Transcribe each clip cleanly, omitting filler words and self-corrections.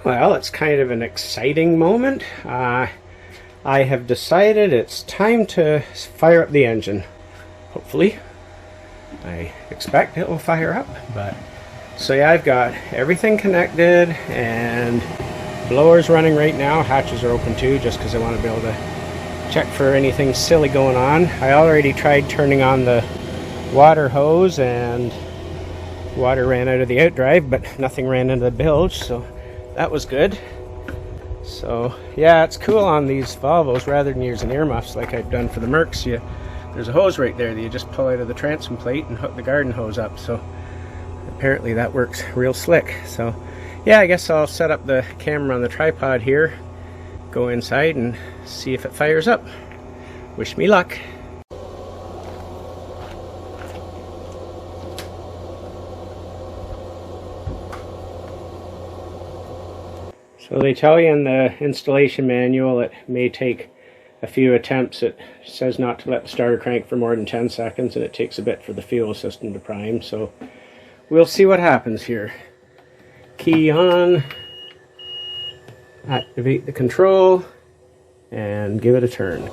Well, it's kind of an exciting moment. I have decided it's time to fire up the engine. Hopefully. I expect it will fire up, but so yeah, I've got everything connected and blower's running right now. Hatches are open too, just because I want to be able to check for anything silly going on. I already tried turning on the water hose and water ran out of the outdrive, but nothing ran into the bilge, so that was good. So yeah, it's cool on these Volvos rather than using earmuffs like I've done for the Mercs. There's a hose right there that you just pull out of the transom plate and hook the garden hose up, so apparently that works real slick. So yeah, I guess I'll set up the camera on the tripod here, go inside and see if it fires up. Wish me luck. So they tell you in the installation manual it may take a few attempts. It says not to let the starter crank for more than 10 seconds, and it takes a bit for the fuel system to prime, so we'll see what happens here. Key on, activate the control, and give it a turn.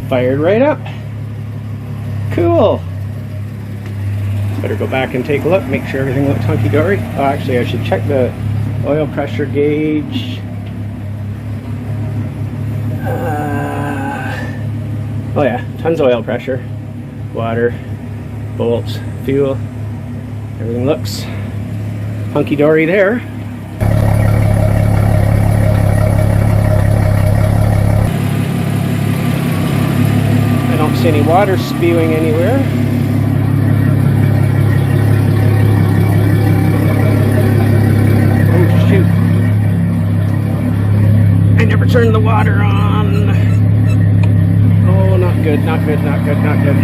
Fired right up. Cool. Better go back and take a look, make sure everything looks hunky-dory. Oh, actually I should check the oil pressure gauge. Oh yeah, tons of oil pressure, water, bolts, fuel, everything looks hunky-dory there. I don't see any water spewing anywhere. Oh shoot. I never turned the water on. Oh, not good, not good, not good, not good.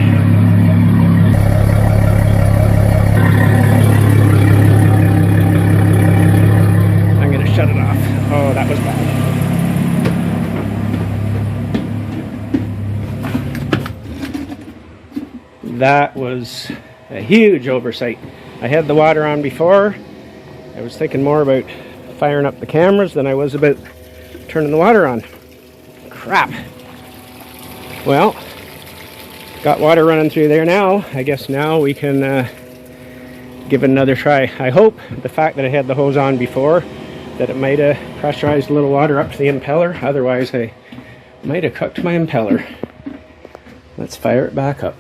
I'm gonna shut it off. Oh, that was bad. That was a huge oversight. I had the water on before. I was thinking more about firing up the cameras than I was about turning the water on. Crap. Well, got water running through there now. I guess now we can give it another try. I hope the fact that I had the hose on before, that it might have pressurized a little water up to the impeller. Otherwise, I might have cooked my impeller. Let's fire it back up.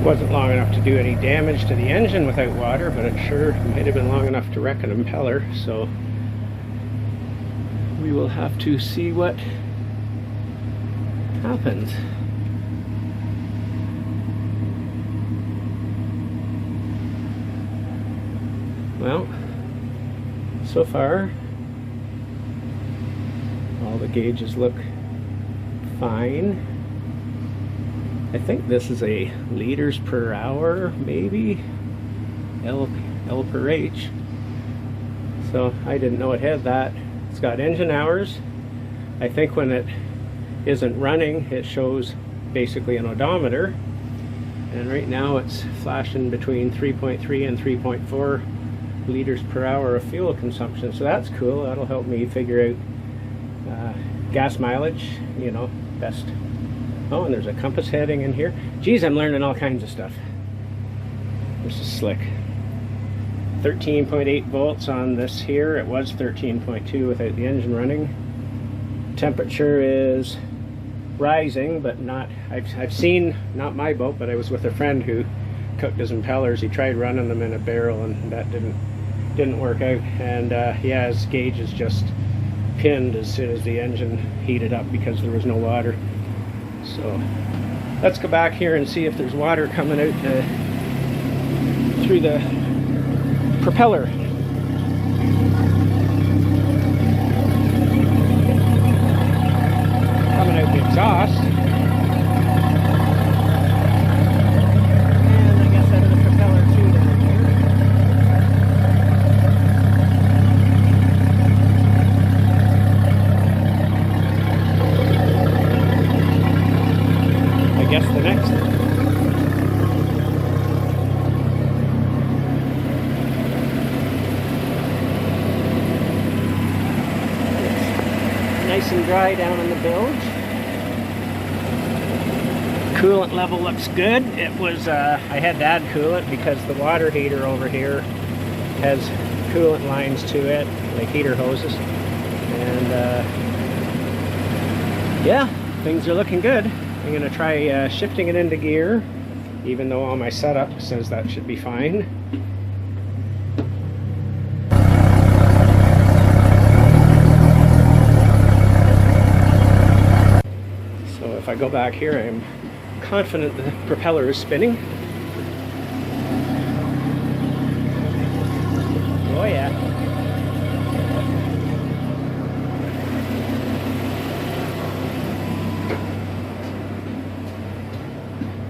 Wasn't long enough to do any damage to the engine without water, but it sure might have been long enough to wreck an impeller, so we will have to see what happens. Well, so far all the gauges look fine. I think this is a liters per hour, maybe L per H. So I didn't know it had that. It's got engine hours. I think when it isn't running, it shows basically an odometer. And right now it's flashing between 3.3 and 3.4 liters per hour of fuel consumption. So that's cool. That'll help me figure out gas mileage, you know, best. Oh, and there's a compass heading in here. Geez, I'm learning all kinds of stuff. This is slick. 13.8 volts on this here. It was 13.2 without the engine running. Temperature is rising, but not. I've seen, not my boat, but I was with a friend who cooked his impellers. He tried running them in a barrel, and that didn't work out. And yeah, his gauge is just pinned as soon as the engine heated up because there was no water. So let's go back here and see if there's water coming out through the propeller. Coming out the exhaust. And I guess out of the propeller too down here. dry down in the bilge. Coolant level looks good. It was, I had to add coolant because the water heater over here has coolant lines to it, like heater hoses. And yeah, things are looking good. I'm going to try shifting it into gear, even though all my setup says that should be fine. So if I go back here, I'm confident the propeller is spinning. Oh yeah.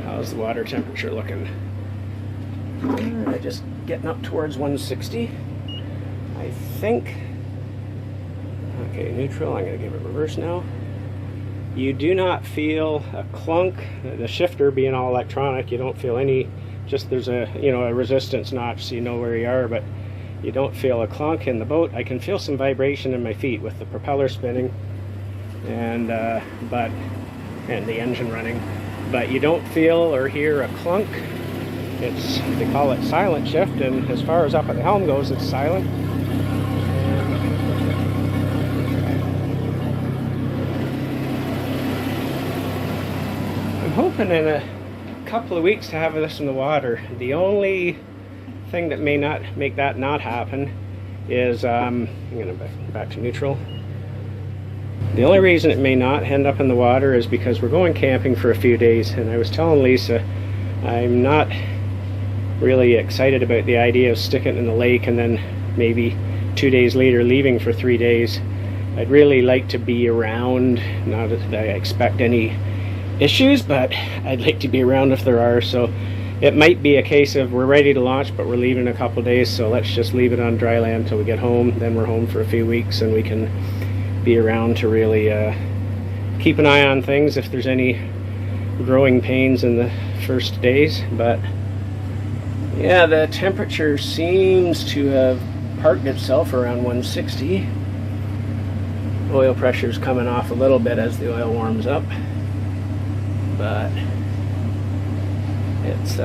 How's the water temperature looking? Just getting up towards 160. I think. Okay, neutral. I'm going to give it reverse now. You do not feel a clunk. The shifter being all electronic, you don't feel any. Just there's a a resistance notch, so you know where you are, but you don't feel a clunk in the boat. I can feel some vibration in my feet with the propeller spinning, and the engine running, but you don't feel or hear a clunk. They call it silent shift, and as far as up at the helm goes, it's silent. I'm hoping in a couple of weeks to have this in the water. The only thing that may not make that not happen is I'm going to back to neutral. The only reason it may not end up in the water is because we're going camping for a few days, and I was telling Lisa I'm not really excited about the idea of sticking it in the lake and then maybe 2 days later leaving for 3 days. I'd really like to be around, not that I expect any issues, but I'd like to be around if there are. So it might be a case of we're ready to launch, but we're leaving in a couple days, so let's just leave it on dry land till we get home. Then we're home for a few weeks and we can be around to really keep an eye on things if there's any growing pains in the first days. But yeah, the temperature seems to have parked itself around 160. Oil pressure's coming off a little bit as the oil warms up, but it's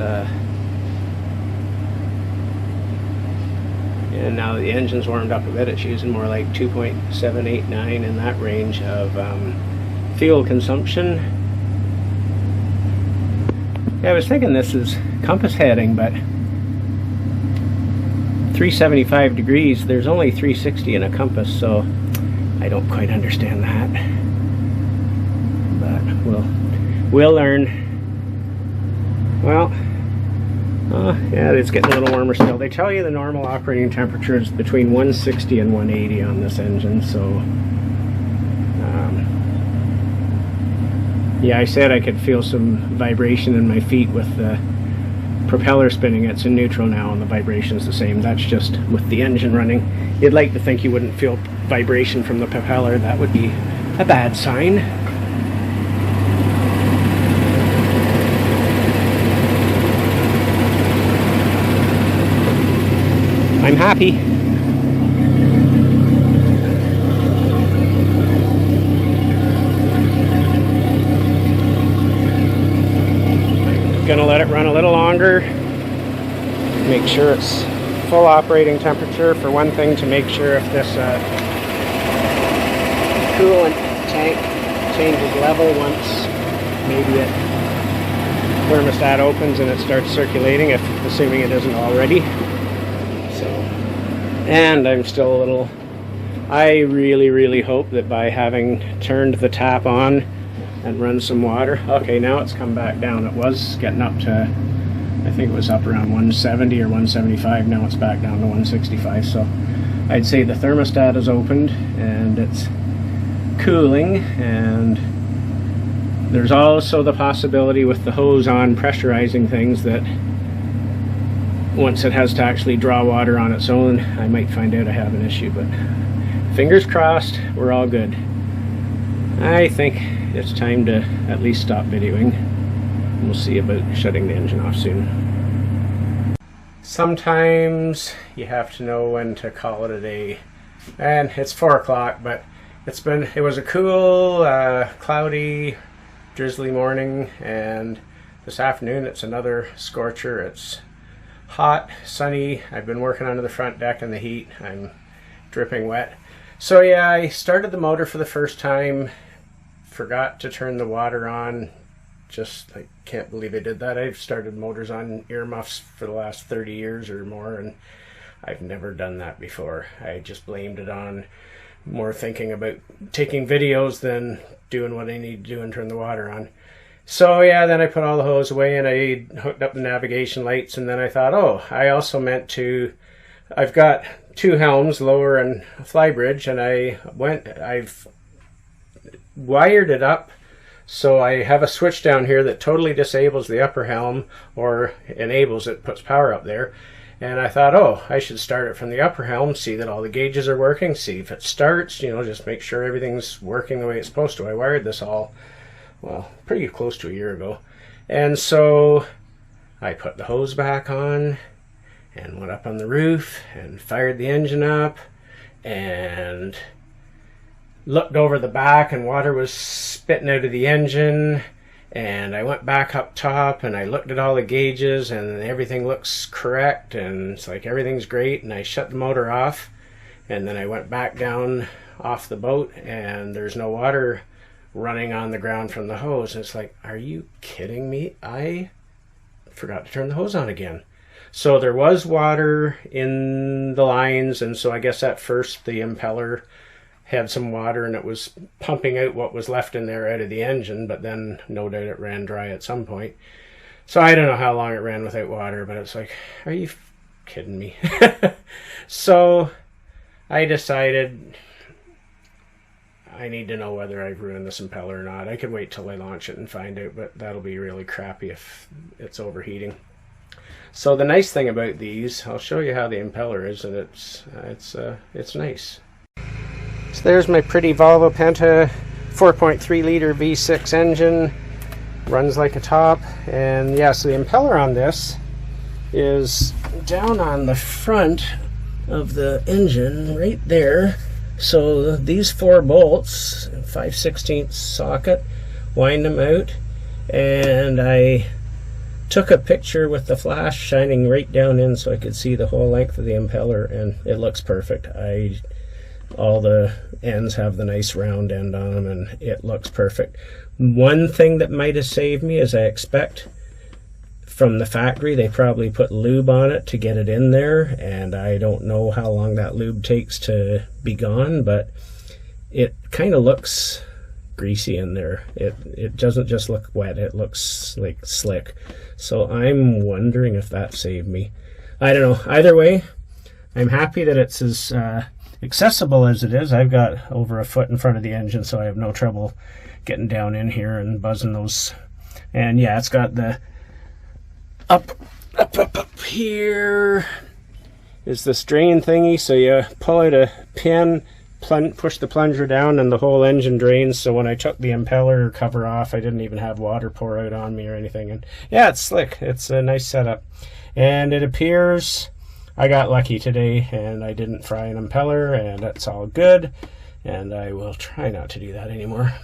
and now the engine's warmed up a bit, it's using more like 2.789 in that range of fuel consumption. Yeah, I was thinking this is compass heading, but 375 degrees, there's only 360 in a compass, so I don't quite understand that. But we'll learn. Well, yeah, it's getting a little warmer still. They tell you the normal operating temperature is between 160 and 180 on this engine, so yeah, I said I could feel some vibration in my feet with the propeller spinning. It's in neutral now and the vibration is the same. That's just with the engine running. You'd like to think you wouldn't feel vibration from the propeller. That would be a bad sign. I'm happy. Gonna let it run a little longer. Make sure it's full operating temperature. For one thing, to make sure if this coolant tank changes level once maybe it thermostat opens and it starts circulating, if assuming it isn't already. So, and I'm still a little, I really hope that by having turned the tap on and run some water, okay, now it's come back down. It was getting up to, I think it was up around 170 or 175. Now it's back down to 165. So I'd say the thermostat is opened and it's cooling, and there's also the possibility with the hose on pressurizing things that once it has to actually draw water on its own, I might find out I have an issue, but fingers crossed, we're all good. I think it's time to at least stop videoing. We'll see about shutting the engine off soon. Sometimes you have to know when to call it a day. And it's 4 o'clock, but It was a cool, cloudy, drizzly morning, and this afternoon it's another scorcher. It's hot, sunny. I've been working under the front deck in the heat. I'm dripping wet. So yeah, I started the motor for the first time, forgot to turn the water on. Just, I can't believe I did that. I've started motors on earmuffs for the last 30 years or more, and I've never done that before. I just blamed it on more thinking about taking videos than doing what I need to do and turn the water on. So yeah, then I put all the hose away and I hooked up the navigation lights, and then I thought, oh, I also meant to, I've got two helms, lower and flybridge, and I've wired it up. So I have a switch down here that totally disables the upper helm, or enables it, puts power up there. And I thought, oh, I should start it from the upper helm, see that all the gauges are working, see if it starts, you know, just make sure everything's working the way it's supposed to. I wired this all, well, pretty close to a year ago. And so I put the hose back on and went up on the roof and fired the engine up and looked over the back, and water was spitting out of the engine. And I went back up top and I looked at all the gauges, and everything looks correct, and it's like everything's great. And I shut the motor off, and then I went back down off the boat, and there's no water running on the ground from the hose. And it's like, are you kidding me? I forgot to turn the hose on again. So there was water in the lines, and so I guess at first the impeller had some water and it was pumping out what was left in there out of the engine, but then no doubt it ran dry at some point. So I don't know how long it ran without water, but it's like, are you kidding me? So I decided I need to know whether I've ruined this impeller or not. I could wait till I launch it and find out, but that'll be really crappy if it's overheating. So the nice thing about these, I'll show you how the impeller is, and it's nice. So there's my pretty Volvo Penta 4.3 liter V6 engine. Runs like a top. And yeah, so the impeller on this is down on the front of the engine right there. So these 4 bolts, 5/16 socket, wind them out, and I took a picture with the flash shining right down in so I could see the whole length of the impeller, and it looks perfect. All the ends have the nice round end on them, and it looks perfect. One thing that might have saved me is I expect from the factory they probably put lube on it to get it in there, and I don't know how long that lube takes to be gone, but it kind of looks greasy in there. It doesn't just look wet, it looks like slick. So I'm wondering if that saved me. I don't know. Either way, I'm happy that it's as accessible as it is. I've got over a foot in front of the engine, so I have no trouble getting down in here and buzzing those. And yeah, it's got the up here is this drain thingy, so you pull out a pin, push the plunger down, and the whole engine drains. So when I took the impeller cover off, I didn't even have water pour out on me or anything. And yeah, it's slick. It's a nice setup, and it appears I got lucky today and I didn't fry an impeller, and that's all good, and I will try not to do that anymore.